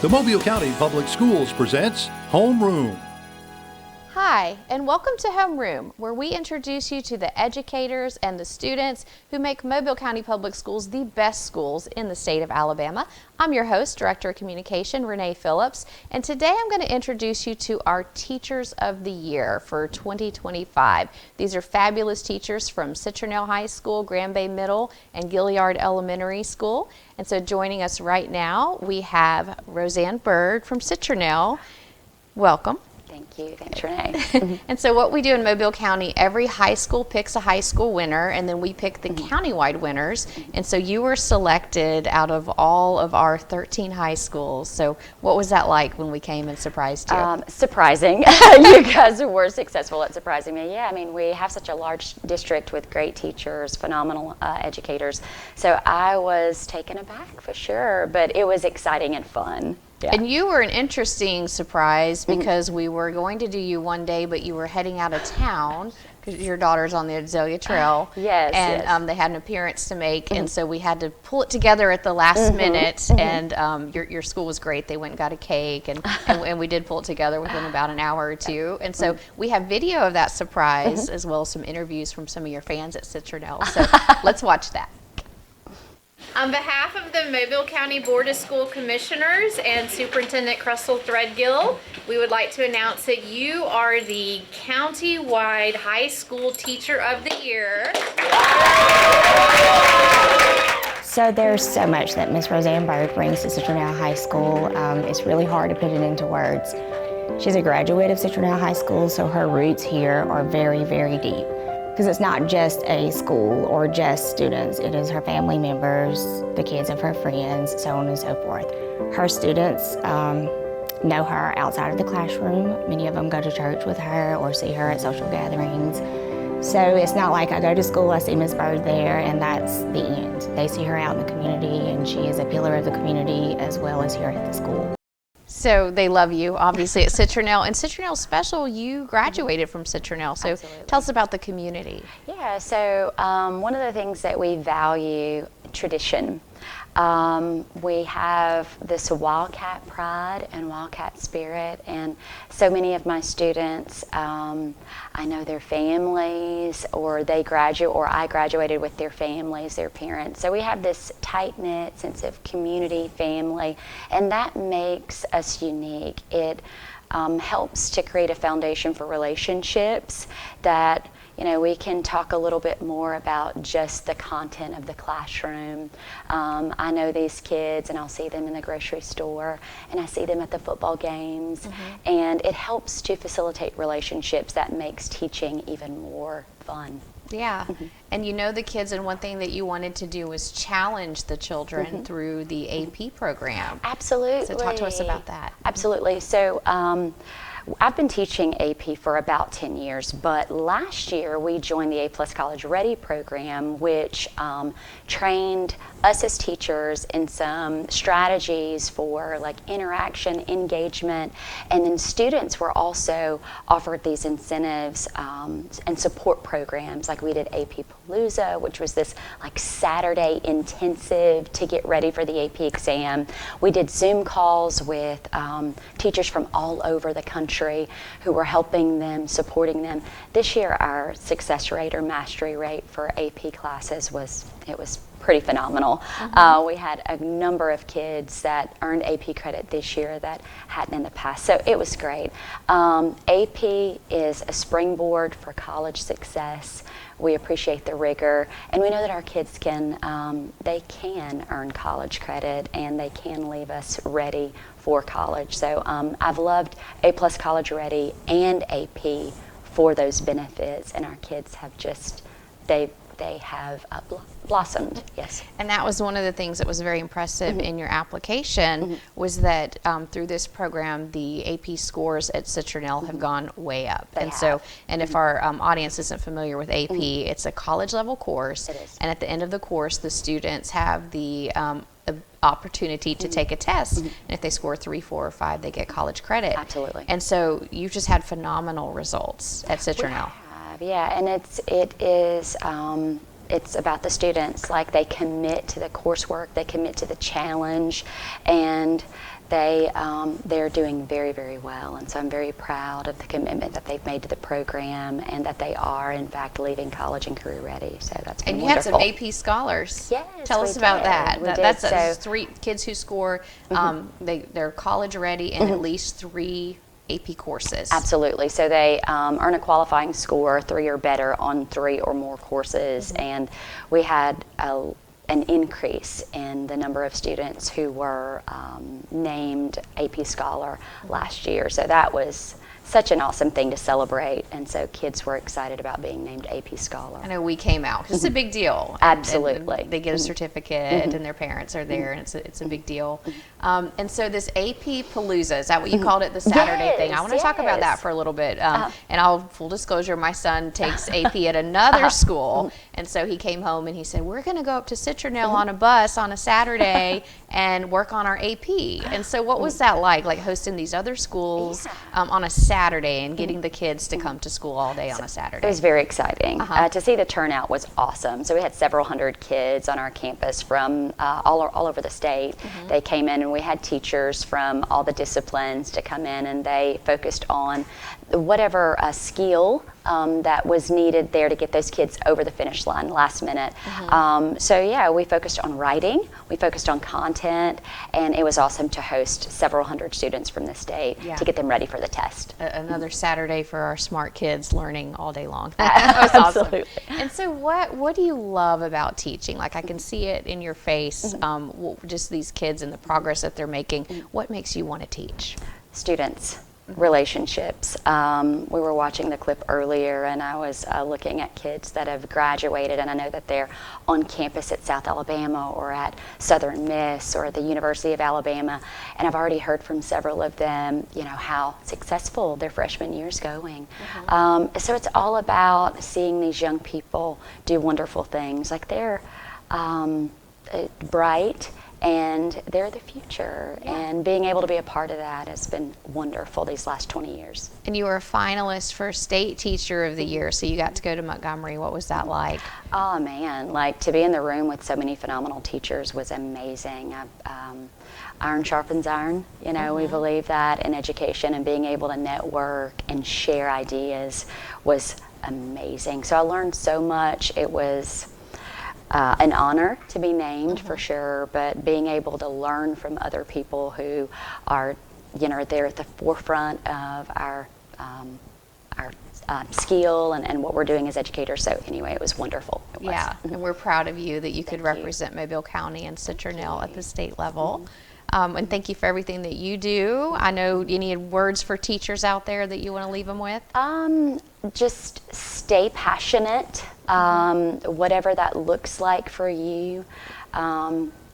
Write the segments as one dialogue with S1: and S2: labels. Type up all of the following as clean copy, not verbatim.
S1: The Mobile County Public Schools presents Homeroom.
S2: Hi, and welcome to Homeroom, where we introduce you to the educators and the students who make Mobile County Public Schools the best schools in the state of Alabama. I'm your host, Director of Communication, Renee Phillips, and today I'm going to introduce you to our Teachers of the Year for 2025. These are fabulous teachers from Citronelle High School, Grand Bay Middle, and Gilliard Elementary School. And so joining us right now, we have Roseanne Bird from Citronelle. Welcome.
S3: Thank you. Thanks, Renee.
S2: And so what we do in Mobile County, every high school picks a high school winner, and then we pick the countywide winners. And so you were selected out of all of our 13 high schools. So what was that like when we came and surprised you?
S3: Surprising. You guys were successful at surprising me. Yeah, I mean, we have such a large district with great teachers, phenomenal educators. So I was taken aback for sure, but it was exciting and fun. Yeah.
S2: And you were an interesting surprise because we were going to do you one day, but you were heading out of town because your daughter's on the Azalea Trail.
S3: Yes,
S2: and
S3: yes.
S2: They had an appearance to make, and so we had to pull it together at the last minute. And your school was great. They went and got a cake, and we did pull it together within about an hour or two. And so we have video of that surprise as well as some interviews from some of your fans at Citronelle. So let's watch that.
S4: On behalf of the Mobile County Board of School Commissioners and Superintendent Cressel Threadgill, we would like to announce that you are the County-wide High School Teacher of the Year.
S5: So there's so much that Miss Roseanne Bird brings to Citronelle High School. It's really hard to put it into words. She's a graduate of Citronelle High School, so her roots here are very, very deep. Because it's not just a school or just students, it is her family members, the kids of her friends, so on and so forth. Her students know her outside of the classroom. Many of them go to church with her or see her at social gatherings. So it's not like I go to school, I see Miss Bird there, and that's the end. They see her out in the community, and she is a pillar of the community as well as here at the school.
S2: So they love you, obviously, at Citronelle. And Citronelle Special, you graduated from Citronelle. So tell us about the community.
S3: Yeah, so one of the things that we value, tradition. We have this Wildcat pride and Wildcat spirit, and so many of my students, I know their families, or they graduate, or I graduated with their families, their parents. So we have this tight-knit sense of community, family, and that makes us unique. It helps to create a foundation for relationships that we can talk a little bit more about just the content of the classroom. I know these kids, and I'll see them in the grocery store, and I see them at the football games, and it helps to facilitate relationships that makes teaching even more fun.
S2: Yeah, and you know the kids, and one thing that you wanted to do was challenge the children through the AP program.
S3: Absolutely.
S2: So talk to us about that.
S3: Absolutely. So I've been teaching AP for about 10 years, but last year we joined the A+ College Ready program, which trained us as teachers in some strategies for like interaction, engagement, and then students were also offered these incentives and support programs. Like we did AP Palooza, which was this like Saturday intensive to get ready for the AP exam. We did Zoom calls with teachers from all over the country who were helping them, supporting them. This year our success rate or mastery rate for AP classes was pretty phenomenal. We had a number of kids that earned AP credit this year that hadn't in the past, so it was great. AP is a springboard for college success. We appreciate the rigor, and we know that our kids can earn college credit, and they can leave us ready for college. So I've loved A+ College Ready and AP for those benefits, and our kids have just, they have blossomed, yes.
S2: And that was one of the things that was very impressive in your application was that through this program, the AP scores at Citronelle have gone way up. So, if our audience isn't familiar with AP, it's a college level course.
S3: It is.
S2: And at the end of the course, the students have the opportunity to take a test. And if they score 3, 4, or 5, they get college credit.
S3: Absolutely.
S2: And so you've just had phenomenal results at Citronelle.
S3: Yeah, and it's about the students. Like, they commit to the coursework, they commit to the challenge, and They're doing very, very well, and so I'm very proud of the commitment that they've made to the program, and that they are, in fact, leaving college and career ready. So that's been
S2: And you
S3: wonderful.
S2: had some AP scholars.
S3: Yes,
S2: Tell
S3: we
S2: us about
S3: did.
S2: that.
S3: We did.
S2: That's
S3: So
S2: 3 kids who score. They're college ready in at least 3 AP courses.
S3: Absolutely. So they earn a qualifying score 3 or better on 3 or more courses, and we had an increase in the number of students who were named AP Scholar last year. So that was such an awesome thing to celebrate, and so kids were excited about being named AP Scholar.
S2: I know we came out 'cause it's a big deal.
S3: Absolutely.
S2: And they get a certificate, and their parents are there, and it's a big deal. And so this AP Palooza, is that what you called it, the Saturday thing? I want to talk about that for a little bit. And full disclosure, my son takes AP at another school, and so he came home and he said, we're going to go up to Citronelle on a bus on a Saturday and work on our AP. And so what was that like hosting these other schools on a Saturday and getting the kids to come to school all day on a Saturday?
S3: It was very exciting. To see the turnout was awesome. So we had several hundred kids on our campus from all over the state. They came in, and we had teachers from all the disciplines to come in, and they focused on whatever skill that was needed there to get those kids over the finish line last minute. So yeah, we focused on writing, we focused on content, and it was awesome to host several hundred students from the state to get them ready for the test.
S2: Another Saturday for our smart kids learning all day long. That was awesome.
S3: Absolutely.
S2: And so what do you love about teaching? Like, I can see it in your face, just these kids and the progress that they're making. What makes you want to teach?
S3: Students. Relationships. We were watching the clip earlier, and I was looking at kids that have graduated, and I know that they're on campus at South Alabama or at Southern Miss or at the University of Alabama, and I've already heard from several of them, how successful their freshman year's going. So it's all about seeing these young people do wonderful things. Like, they're bright, and they're the future, and being able to be a part of that has been wonderful these last 20 years.
S2: And you were a finalist for State Teacher of the Year, so you got to go to Montgomery. What was that like?
S3: Oh man, to be in the room with so many phenomenal teachers was amazing. Iron sharpens iron, we believe that in education, and being able to network and share ideas was amazing. So I learned so much. It was an honor to be named for sure, but being able to learn from other people who are, they're at the forefront of our skill and what we're doing as educators. So anyway, it was wonderful. It was.
S2: Yeah, and we're proud of you that you could represent Mobile County and Citronelle at the state level. And thank you for everything that you do. I know you need words for teachers out there that you want to leave them with.
S3: Just stay passionate, whatever that looks like for you.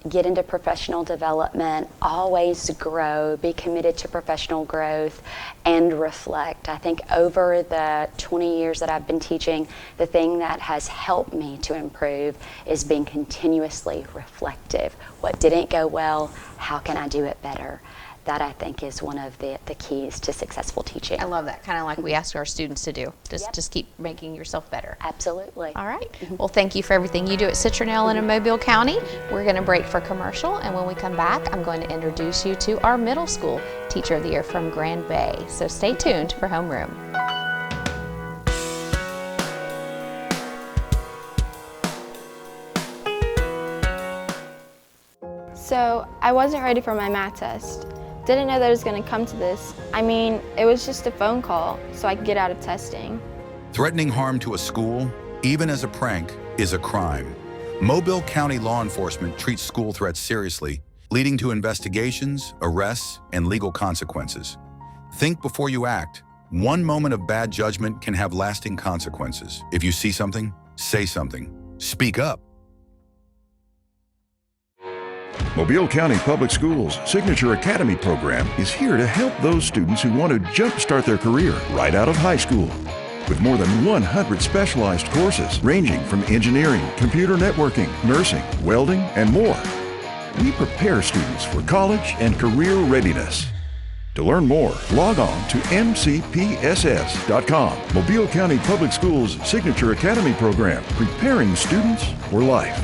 S3: Get into professional development, always grow, be committed to professional growth, and reflect. I think over the 20 years that I've been teaching, the thing that has helped me to improve is being continuously reflective. What didn't go well? How can I do it better? That, I think, is one of the keys to successful teaching.
S2: I love that, kind of like we ask our students to do. Just keep making yourself better.
S3: Absolutely.
S2: All right. Well, thank you for everything you do at Citronelle and in Mobile County. We're going to break for commercial, and when we come back, I'm going to introduce you to our middle school Teacher of the Year from Grand Bay. So stay tuned for Homeroom.
S6: So I wasn't ready for my math test. Didn't know that it was going to come to this. It was just a phone call so I could get out of testing.
S7: Threatening harm to a school, even as a prank, is a crime. Mobile County law enforcement treats school threats seriously, leading to investigations, arrests, and legal consequences. Think before you act. One moment of bad judgment can have lasting consequences. If you see something, say something. Speak up.
S8: Mobile County Public Schools' Signature Academy program is here to help those students who want to jumpstart their career right out of high school. With more than 100 specialized courses ranging from engineering, computer networking, nursing, welding, and more, we prepare students for college and career readiness. To learn more, log on to MCPSS.com. Mobile County Public Schools' Signature Academy program, preparing students for life.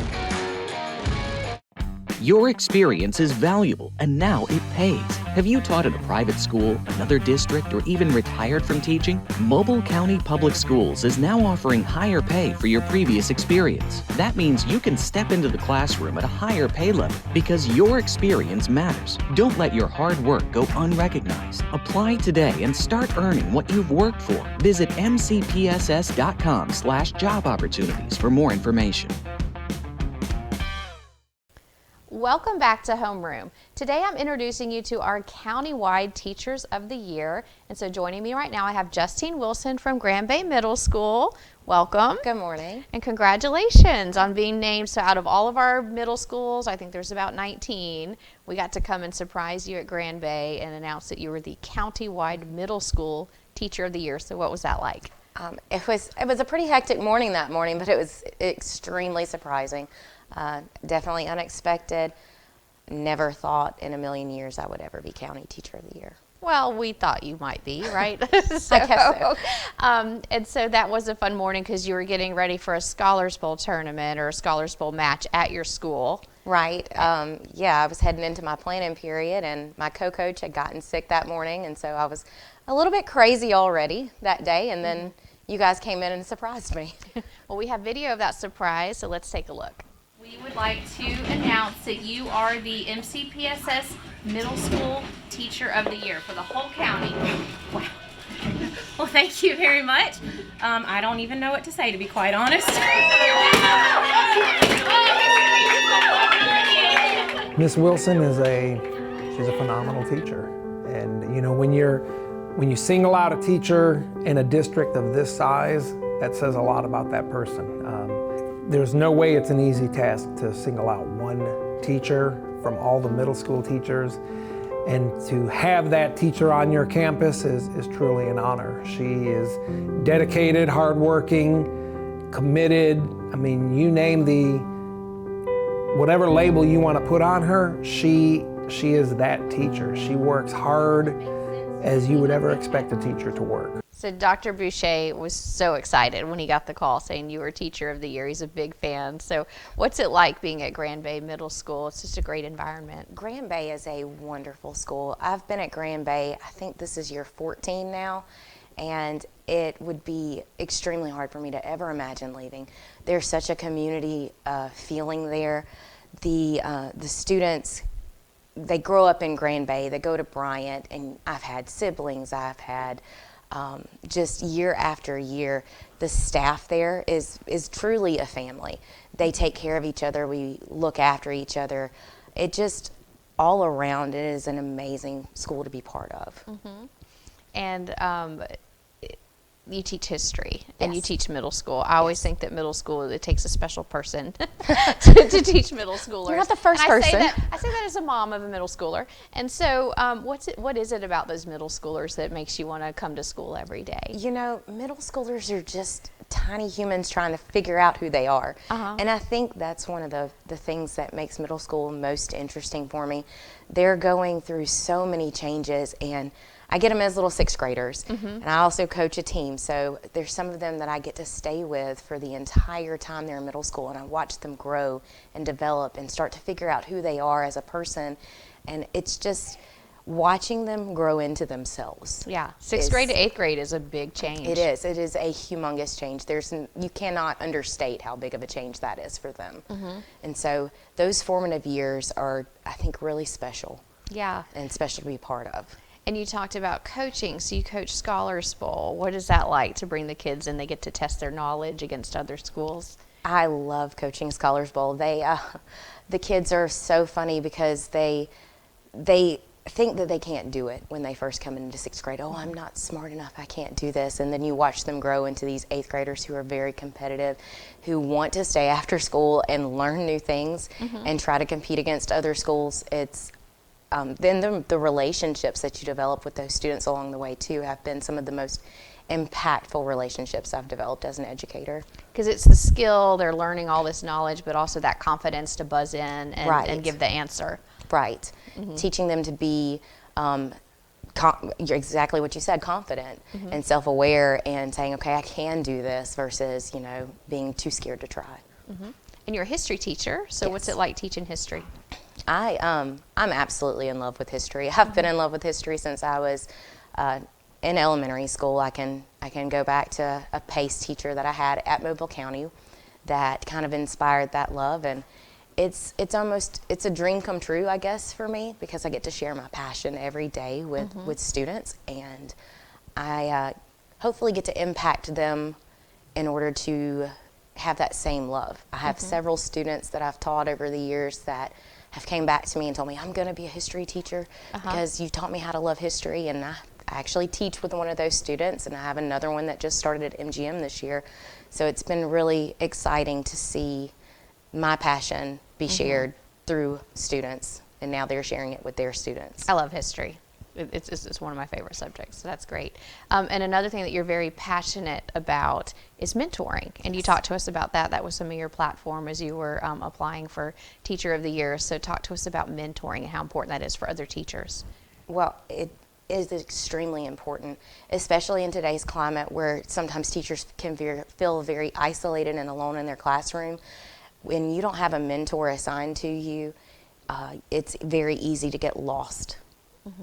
S9: Your experience is valuable, and now it pays. Have you taught at a private school, another district, or even retired from teaching? Mobile County Public Schools is now offering higher pay for your previous experience. That means you can step into the classroom at a higher pay level because your experience matters. Don't let your hard work go unrecognized. Apply today and start earning what you've worked for. Visit mcpss.com/job opportunities for more information.
S2: Welcome back to Homeroom. Today I'm introducing you to our countywide Teachers of the Year. And so joining me right now I have Justine Wilson from Grand Bay Middle School. Welcome.
S10: Good morning.
S2: And congratulations on being named. So out of all of our middle schools, I think there's about 19, we got to come and surprise you at Grand Bay and announce that you were the countywide middle school Teacher of the Year. So what was that like?
S10: It was a pretty hectic morning that morning, but it was extremely surprising. Definitely unexpected. Never thought in a million years I would ever be County Teacher of the Year.
S2: Well, we thought you might be, right?
S10: So, I guess so.
S2: And so that was a fun morning because you were getting ready for a Scholars Bowl tournament or a Scholars Bowl match at your school.
S10: Right. Yeah, I was heading into my planning period, and my co-coach had gotten sick that morning, and so I was a little bit crazy already that day, and then you guys came in and surprised me.
S2: Well, we have video of that surprise, so let's take a look.
S4: We would like to announce that you are the MCPSS Middle School Teacher of the Year for the whole county. Wow. Well, thank you very much. I don't even know what to say, to be quite honest.
S11: Miss Wilson she's a phenomenal teacher. And you know, when you single out a teacher in a district of this size, that says a lot about that person. There's no way it's an easy task to single out one teacher from all the middle school teachers, and to have that teacher on your campus is truly an honor. She is dedicated, hardworking, committed. I mean, you name whatever label you want to put on her, she is that teacher. She works hard as you would ever expect a teacher to work.
S2: So Dr. Boucher was so excited when he got the call saying you were Teacher of the Year. He's a big fan. So what's it like being at Grand Bay Middle School? It's just a great environment.
S10: Grand Bay is a wonderful school. I've been at Grand Bay, I think this is year 14 now, and it would be extremely hard for me to ever imagine leaving. There's such a community feeling there. The students, they grow up in Grand Bay, they go to Bryant, and I've had siblings, I've had just year after year. The staff there is truly a family. They take care of each other, we look after each other. It just, all around, it is an amazing school to be part of.
S2: Mm-hmm. And you teach history, and you teach middle school. I always think that middle school, it takes a special person to teach middle schoolers.
S10: You're not the first person.
S2: I say that as a mom of a middle schooler. And so what is it about those middle schoolers that makes you want to come to school every day?
S10: You know, middle schoolers are just tiny humans trying to figure out who they are. And I think that's one of the things that makes middle school most interesting for me. They're going through so many changes, and I get them as little 6th graders, and I also coach a team, so there's some of them that I get to stay with for the entire time they're in middle school, and I watch them grow and develop and start to figure out who they are as a person, and it's just watching them grow into themselves.
S2: Yeah, 6th grade to 8th grade is a big change.
S10: It is a humongous change. You cannot understate how big of a change that is for them. And so those formative years are, I think, really special.
S2: Yeah.
S10: And special to be part of.
S2: And you talked about coaching, so you coach Scholars Bowl. What is that like to bring the kids and they get to test their knowledge against other schools?
S10: I love coaching Scholars Bowl. The kids are so funny because they think that they can't do it when they first come into 6th grade. Oh, I'm not smart enough, I can't do this. And then you watch them grow into these 8th graders who are very competitive, who want to stay after school and learn new things and try to compete against other schools. It's then the relationships that you develop with those students along the way too have been some of the most impactful relationships I've developed as an educator.
S2: Because it's the skill, they're learning all this knowledge, but also that confidence to buzz in and give the answer.
S10: Right. Teaching them to be exactly what you said, confident and self-aware, and saying, okay, I can do this, versus, you know, being too scared to try.
S2: And you're a history teacher, so what's it like teaching history?
S10: I'm absolutely in love with history. I've been in love with history since I was in elementary school. I can go back to a PACE teacher that I had at Mobile County that kind of inspired that love, and it's a dream come true, I guess, for me, because I get to share my passion every day with students, and I hopefully get to impact them in order to have that same love. I have several students that I've taught over the years that have came back to me and told me, I'm going to be a history teacher because you taught me how to love history. And I actually teach with one of those students, and I have another one that just started at MGM this year. So it's been really exciting to see my passion be shared through students, and now they're sharing it with their students.
S2: I love history. It's one of my favorite subjects, so that's great. And another thing that you're very passionate about is mentoring, and you talked to us about that. That was some of your platform as you were applying for Teacher of the Year. So talk to us about mentoring and how important that is for other teachers.
S10: Well, it is extremely important, especially in today's climate where sometimes teachers can feel very isolated and alone in their classroom. When you don't have a mentor assigned to you, it's very easy to get lost.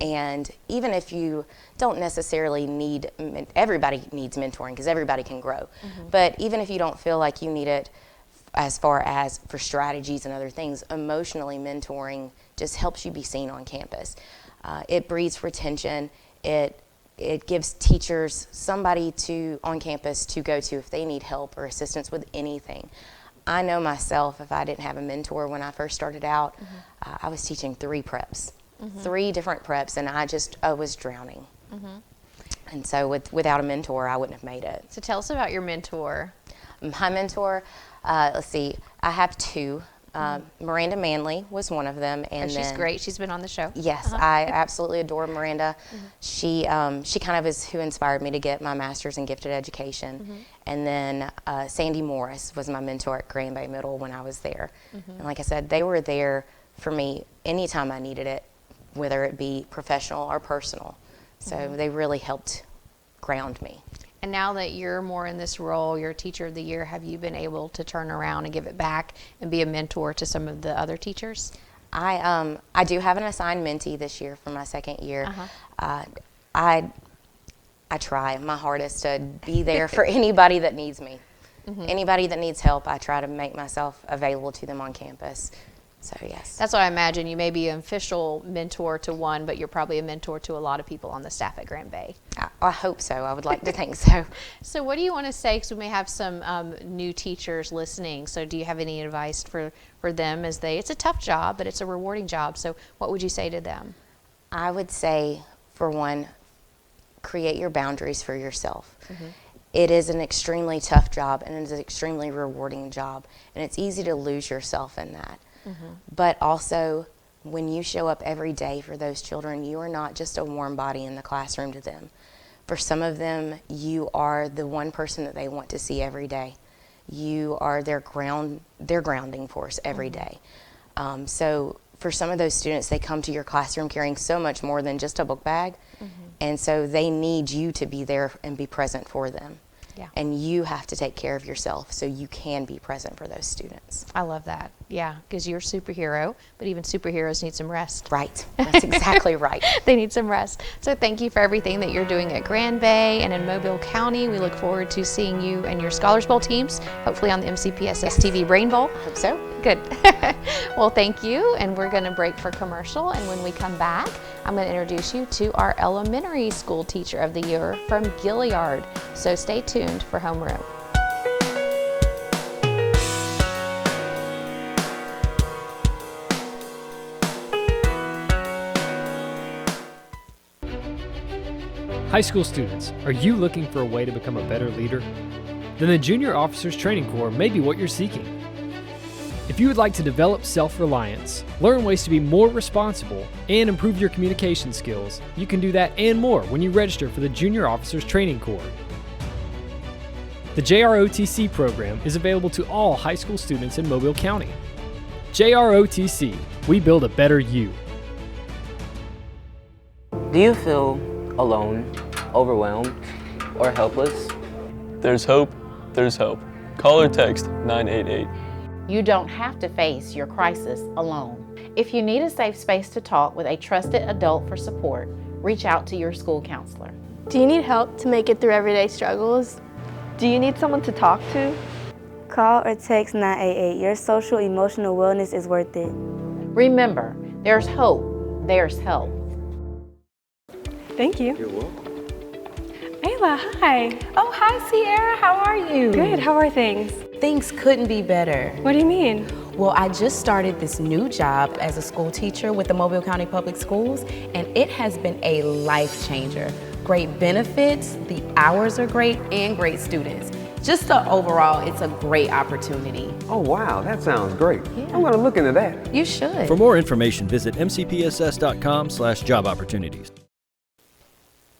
S10: And even if you don't necessarily need, everybody needs mentoring because everybody can grow. But even if you don't feel like you need it as far as for strategies and other things, emotionally mentoring just helps you be seen on campus. It breeds retention. It gives teachers somebody on campus to go to if they need help or assistance with anything. I know myself, if I didn't have a mentor when I first started out, I was teaching 3 preps. 3 different preps, and I was drowning. And so without a mentor, I wouldn't have made it.
S2: So tell us about your mentor.
S10: My mentor, let's see, I have 2. Miranda Manley was one of them, and
S2: she's great. She's been on the show.
S10: Yes, I absolutely adore Miranda. She kind of is who inspired me to get my master's in gifted education. And then Sandy Morris was my mentor at Grand Bay Middle when I was there. And like I said, they were there for me anytime I needed it, whether it be professional or personal. So they really helped ground me.
S2: And now that you're more in this role, you're Teacher of the Year, have you been able to turn around and give it back and be a mentor to some of the other teachers?
S10: I do have an assigned mentee this year for my 2nd year. I try my hardest to be there for anybody that needs me. Anybody that needs help, I try to make myself available to them on campus. So yes.
S2: That's what I imagine. You may be an official mentor to one, but you're probably a mentor to a lot of people on the staff at Grand Bay.
S10: I hope so. I would like to think so.
S2: So what do you want to say, because we may have some new teachers listening, so do you have any advice for them as it's a tough job, but it's a rewarding job, so what would you say to them?
S10: I would say, for one, create your boundaries for yourself. It is an extremely tough job, and it is an extremely rewarding job, and it's easy to lose yourself in that. But also, when you show up every day for those children, you are not just a warm body in the classroom to them. For some of them, you are the one person that they want to see every day. You are their grounding force every day. So for some of those students, they come to your classroom carrying so much more than just a book bag, and so they need you to be there and be present for them.
S2: Yeah.
S10: And you have to take care of yourself so you can be present for those students.
S2: I love that. Yeah, because you're a superhero, but even superheroes need some rest.
S10: Right. That's exactly right.
S2: They need some rest. So thank you for everything that you're doing at Grand Bay and in Mobile County. We look forward to seeing you and your Scholars Bowl teams, hopefully on the MCPSS TV Brain Bowl.
S10: Hope so.
S2: Good. Well, thank you. And we're going to break for commercial. And when we come back, I'm going to introduce you to our elementary school Teacher of the Year from Gilliard. So stay tuned for Homeroom.
S12: High school students, are you looking for a way to become a better leader? Then the Junior Officers Training Corps may be what you're seeking. If you would like to develop self-reliance, learn ways to be more responsible, and improve your communication skills, you can do that and more when you register for the Junior Officers Training Corps. The JROTC program is available to all high school students in Mobile County. JROTC, we build a better you.
S13: Do you feel alone, overwhelmed, or helpless?
S14: There's hope, there's hope. Call or text 988.
S15: You don't have to face your crisis alone. If you need a safe space to talk with a trusted adult for support, reach out to your school counselor.
S16: Do you need help to make it through everyday struggles?
S17: Do you need someone to talk to?
S18: Call or text 988. Your social emotional wellness is worth it.
S15: Remember, there's hope, there's help.
S17: Thank you.
S19: You're welcome.
S17: Ayla, hi.
S20: Oh, hi, Sierra. How are you?
S17: Good. How are things?
S20: Things couldn't be better.
S17: What do you mean?
S20: Well, I just started this new job as a school teacher with the Mobile County Public Schools, and it has been a life changer. Great benefits, the hours are great, and great students. Just overall, it's a great opportunity.
S19: Oh, wow, that sounds great. Yeah. I'm going to look into that.
S20: You should.
S21: For more information, visit mcpss.com/job opportunities.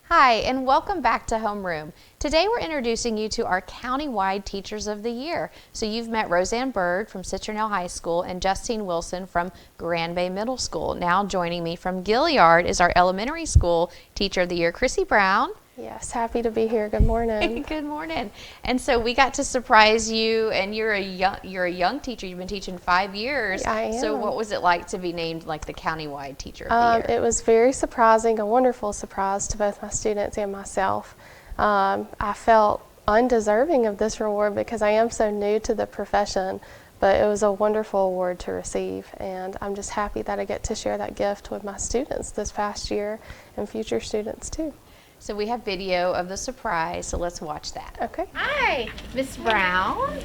S2: Hi, and welcome back to Homeroom. Today we're introducing you to our countywide Teachers of the Year. So you've met Roseanne Bird from Citronelle High School and Justine Wilson from Grand Bay Middle School. Now joining me from Gilliard is our Elementary School Teacher of the Year, Chrissy Brown.
S22: Yes, happy to be here. Good morning.
S2: Good morning. And so we got to surprise you, and you're a young teacher. You've been teaching 5 years.
S22: Yeah, I am.
S2: So what was it like to be named like the countywide Teacher of the Year?
S22: It was very surprising, a wonderful surprise to both my students and myself. I felt undeserving of this reward because I am so new to the profession, but it was a wonderful award to receive, and I'm just happy that I get to share that gift with my students this past year and future students too.
S2: So we have video of the surprise, so let's watch that.
S22: Okay.
S4: Hi, Ms. Brown.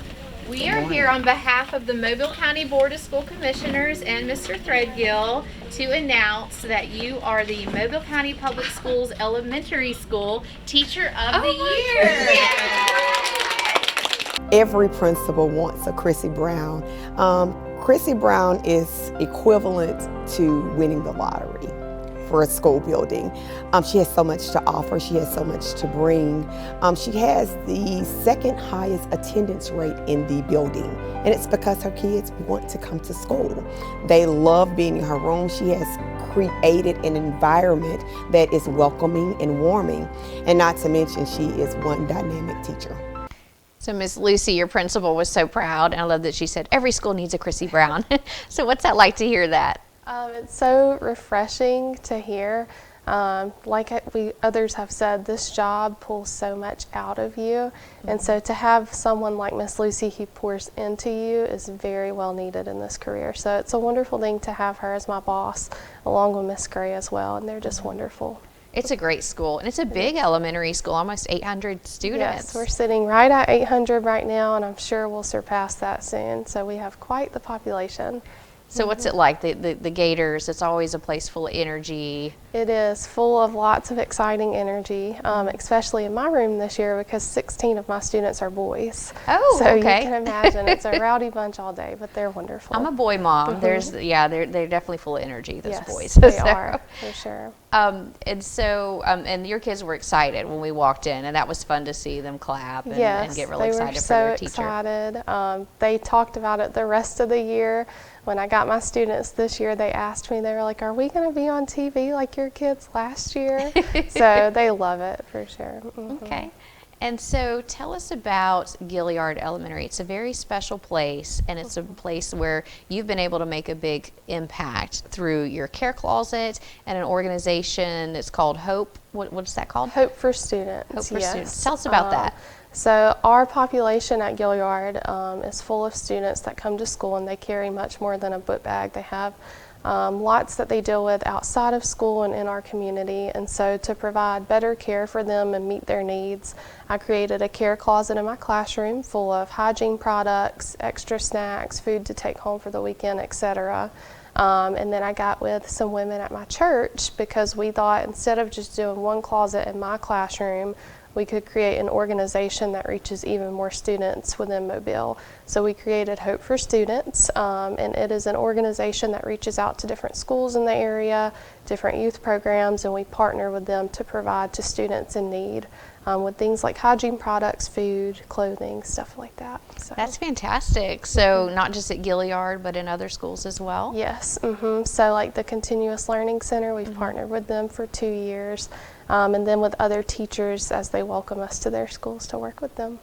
S4: We are here on behalf of the Mobile County Board of School Commissioners and Mr. Threadgill to announce that you are the Mobile County Public Schools Elementary School Teacher of the Year.
S23: Every principal wants a Chrissy Brown. Chrissy Brown is equivalent to winning the lottery for a school building. She has so much to offer. She has so much to bring. She has the second highest attendance rate in the building, and it's because her kids want to come to school. They love being in her room. She has created an environment that is welcoming and warming, and not to mention she is one dynamic teacher.
S2: So Miss Lucy, your principal, was so proud, and I love that she said every school needs a Chrissy Brown. So what's that like to hear that?
S22: It's so refreshing to hear. Like others have said, this job pulls so much out of you, and so to have someone like Miss Lucy who pours into you is very well needed in this career. So it's a wonderful thing to have her as my boss, along with Miss Gray as well, and they're just wonderful.
S2: It's a great school, and it's a big elementary school, almost 800 students.
S22: Yes, we're sitting right at 800 right now, and I'm sure we'll surpass that soon. So we have quite the population.
S2: So what's it like, the Gators? It's always a place full of energy.
S22: It is full of lots of exciting energy, especially in my room this year because 16 of my students are boys.
S2: Oh,
S22: so
S2: okay.
S22: You can imagine it's a rowdy bunch all day, but they're wonderful.
S2: I'm a boy mom. They're definitely full of energy, those boys.
S22: They are, for sure.
S2: And your kids were excited when we walked in, and that was fun to see them clap and get really excited for their teacher.
S22: Yes, they were so excited. They talked about it the rest of the year. When I got my students this year, they asked me, they were like, are we going to be on TV like your kids last year? So they love it for sure.
S2: Okay. And so tell us about Gilliard Elementary. It's a very special place, and it's a place where you've been able to make a big impact through your care closet and an organization that's called Hope. What's that called?
S22: Hope for Students.
S2: Hope for Students. Tell us about that.
S22: So our population at Gilliard is full of students that come to school, and they carry much more than a book bag. They have lots that they deal with outside of school and in our community, and so to provide better care for them and meet their needs, I created a care closet in my classroom full of hygiene products, extra snacks, food to take home for the weekend, etc. And then I got with some women at my church because we thought instead of just doing one closet in my classroom, we could create an organization that reaches even more students within Mobile. So we created Hope for Students, and it is an organization that reaches out to different schools in the area, different youth programs, and we partner with them to provide to students in need with things like hygiene products, food, clothing, stuff like that. So.
S2: That's fantastic. So not just at Gilliard, but in other schools as well?
S22: Yes. So like the Continuous Learning Center, we've partnered with them for 2 years. and then with other teachers as they welcome us to their schools to work with them.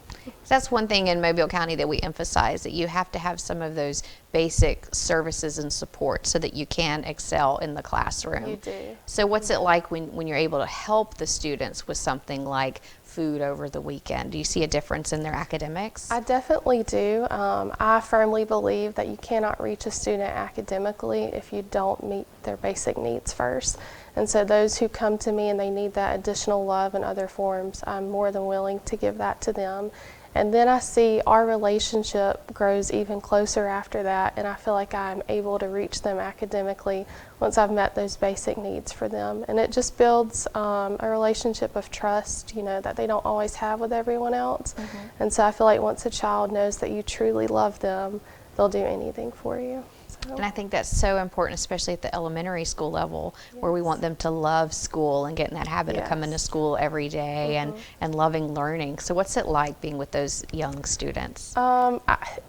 S2: That's one thing in Mobile County that we emphasize, that you have to have some of those basic services and support so that you can excel in the classroom.
S22: You do.
S2: So what's it like when you're able to help the students with something like food over the weekend? Do you see a difference in their academics?
S22: I definitely do. I firmly believe that you cannot reach a student academically if you don't meet their basic needs first. And so those who come to me and they need that additional love in other forms, I'm more than willing to give that to them. And then I see our relationship grows even closer after that, and I feel like I'm able to reach them academically once I've met those basic needs for them. And it just builds a relationship of trust, you know, that they don't always have with everyone else. And so I feel like once a child knows that you truly love them, they'll do anything for you.
S2: And I think that's so important, especially at the elementary school level, where we want them to love school and get in that habit of coming to school every day and loving learning. So what's it like being with those young students?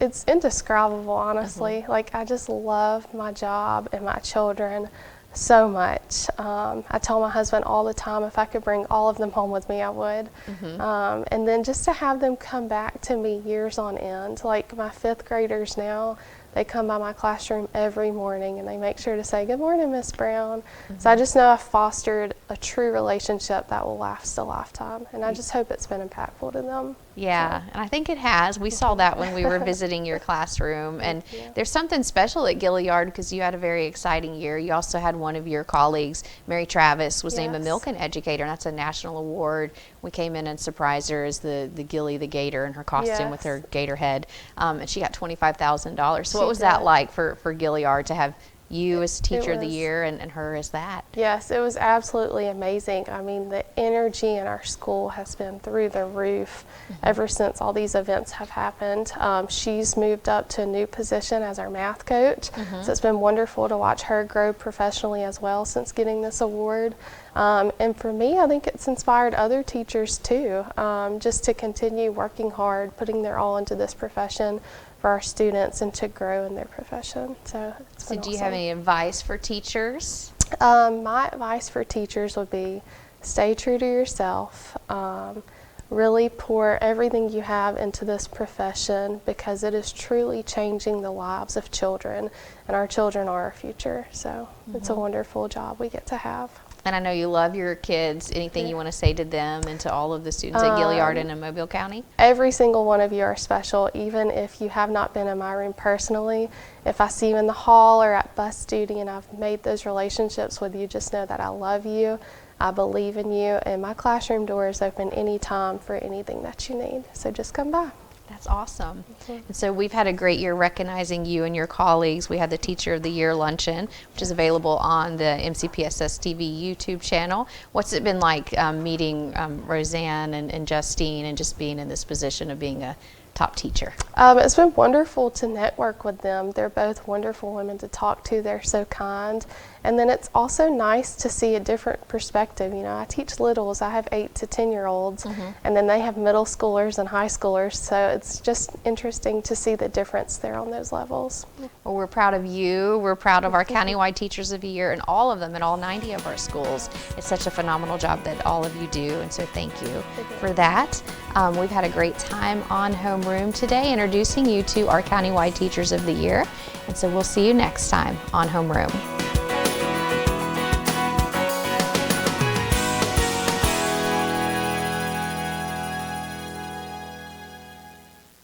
S22: It's indescribable, honestly. Like, I just love my job and my children so much. I tell my husband all the time, if I could bring all of them home with me, I would. And then just to have them come back to me years on end, like my 5th graders now, they come by my classroom every morning and they make sure to say, "Good morning, Miss Brown." So I just know I've fostered a true relationship that will last a lifetime, and I just hope it's been impactful to them.
S2: Yeah, and I think it has. We saw that when we were visiting your classroom, and there's something special at Gilliard because you had a very exciting year. You also had one of your colleagues, Mary Travis, was named a Milken Educator, and that's a national award. We came in and surprised her as the Gilly the Gator in her costume with her gator head, and she got $25,000. So what was that like for Gilliard to have you as Teacher of the Year and her as that?
S22: Yes, it was absolutely amazing. I mean, the energy in our school has been through the roof ever since all these events have happened. She's moved up to a new position as our math coach, so it's been wonderful to watch her grow professionally as well since getting this award. And for me, I think it's inspired other teachers too, just to continue working hard, putting their all into this profession for our students and to grow in their profession. So
S2: do you have any advice for teachers?
S22: My advice for teachers would be stay true to yourself. Really pour everything you have into this profession because it is truly changing the lives of children, and our children are our future. So it's a wonderful job we get to have.
S2: And I know you love your kids. Anything you want to say to them and to all of the students at Gilliard and in Mobile County?
S22: Every single one of you are special, even if you have not been in my room personally. If I see you in the hall or at bus duty and I've made those relationships with you, just know that I love you, I believe in you, and my classroom door is open anytime for anything that you need. So just come by.
S2: That's awesome. And so we've had a great year recognizing you and your colleagues. We had the Teacher of the Year Luncheon, which is available on the MCPSS TV YouTube channel. What's it been like meeting Roseanne and Justine and just being in this position of being a top teacher?
S22: It's been wonderful to network with them. They're both wonderful women to talk to. They're so kind. And then it's also nice to see a different perspective. You know, I teach littles. I have 8 to 10-year-olds, and then they have middle schoolers and high schoolers. So it's just interesting to see the difference there on those levels.
S2: Well, we're proud of you. We're proud of our countywide Teachers of the Year and all of them at all 90 of our schools. It's such a phenomenal job that all of you do, and so thank you for that. We've had a great time on Homeroom today introducing you to our countywide Teachers of the Year, and so we'll see you next time on Homeroom.